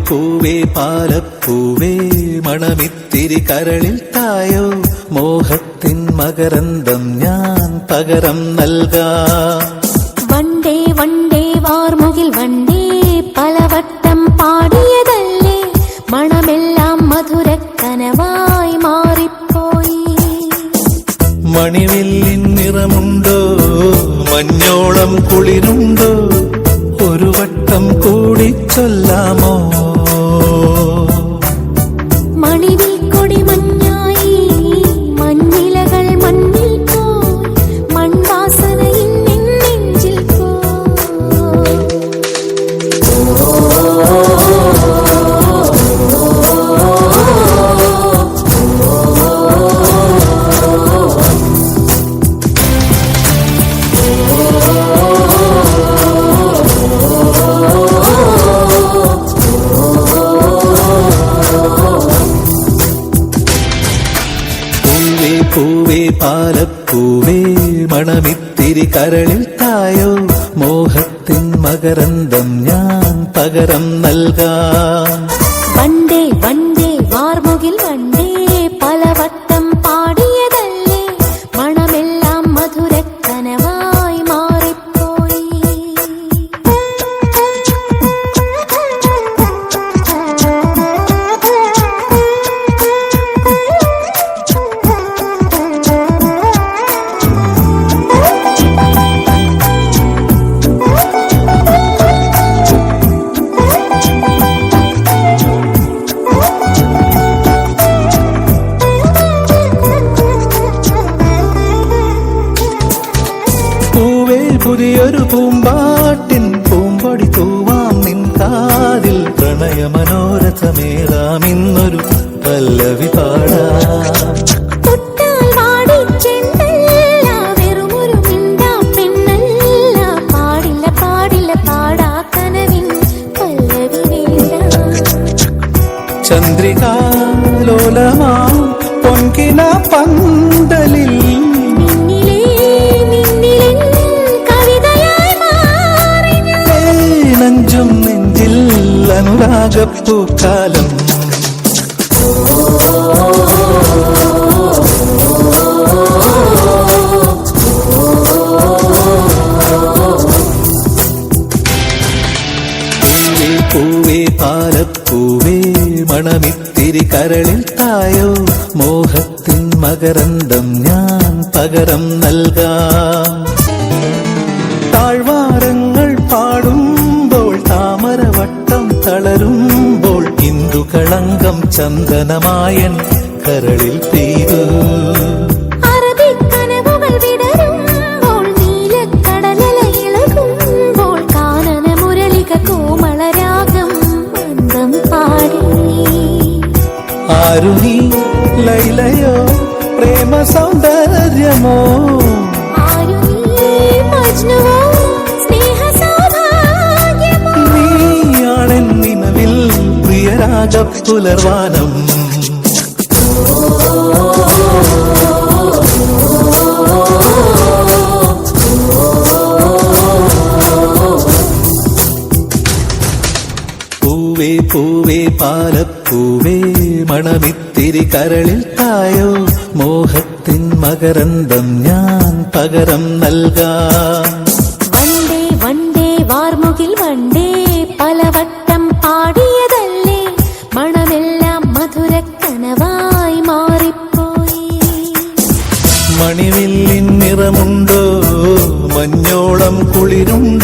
പൂവേ പാലപ്പൂവേ മണമിത്തിരി കരളിൽ തായോ മോഹത്തിൻ മകരന്തം ഞാൻ പകരം നൽകാം. വണ്ടേ വണ്ടേ വാർമുകിൽ വണ്ടേ പലവട്ടം പാടിയതല്ലേ മണമെല്ലാം മധുരക്കനവായി മാറിപ്പോയി. മണിവില്ലിൻ നിറമുണ്ടോ മഞ്ഞോളം കുളിരുണ്ടോ ഒരു വട്ടം കൂടി ചൊല്ലാമോ. മണിവിൽ കൊടി മഞ്ഞായി മഞ്ഞിലകൾ മണ്ണിൽ പോയി മൺവാസന ഇന്നിൻ നെഞ്ചിൽ പൂവേ പാലപ്പൂവേ മണമിത്തിരി കരളിൽ തായോ മോഹത്തിൻ മകരന്തം ഞാൻ പകരം നൽകാം. വണ്ടേ വണ്ടേ വാർമുകിൽ വണ്ടേ പലവട്ടം പാടിയതല്ലേ മണമെല്ലാം മധുരക്കനവായി മാറിപ്പോയി. പുതിയൊരു പൂമ്പാട്ടിൻ പൂമ്പൊടി തൂവാം നിൻ കാതിൽ പ്രണയമനോരഥമേറാം ഇന്നൊരു പല്ലവി പാടാം. ചന്ദ്രികാലോലമാം പൊൻകിന പന്തലിൽ നെഞ്ചും നെഞ്ചിൽ അനുരാഗപ്പൂക്കാലം. പൂവേ പാലപ്പൂവേ മണമിത്തിരി കരളിൽ തായോ മോഹത്തിൻ മകരന്തം ഞാൻ പകരം നൽകാം. താഴ്വാരങ്ങൾ പാടുമ്പോൾ താമരവട്ടം തളരുമ്പോൾ ഇന്ദുകളങ്കം ചന്ദനമായൻ കരളിൽ പെയ്തു. ആരു നീ ലൈലയോ പ്രേമ സൗന്ദര്യമോ നീയാണെൻ നിലവിൽ പ്രിയരാഗപ്പുലർവാനം. പൂവേ പൂവേ പാലപ്പൂവേ മണമിത്തിരി കരളിൽ തായോ മോഹത്തിൻ മകരന്തം ഞാൻ പകരം നൽകാം. വണ്ടേ വണ്ടേ വാർമുകിൽ വണ്ടേ പലവട്ടം പാടിയതല്ലേ മണമെല്ലാം മധുരക്കനവായി മാറിപ്പോയി. മണിവില്ലിൻ നിറമുണ്ടോ മഞ്ഞോളം കുളിരുണ്ടോ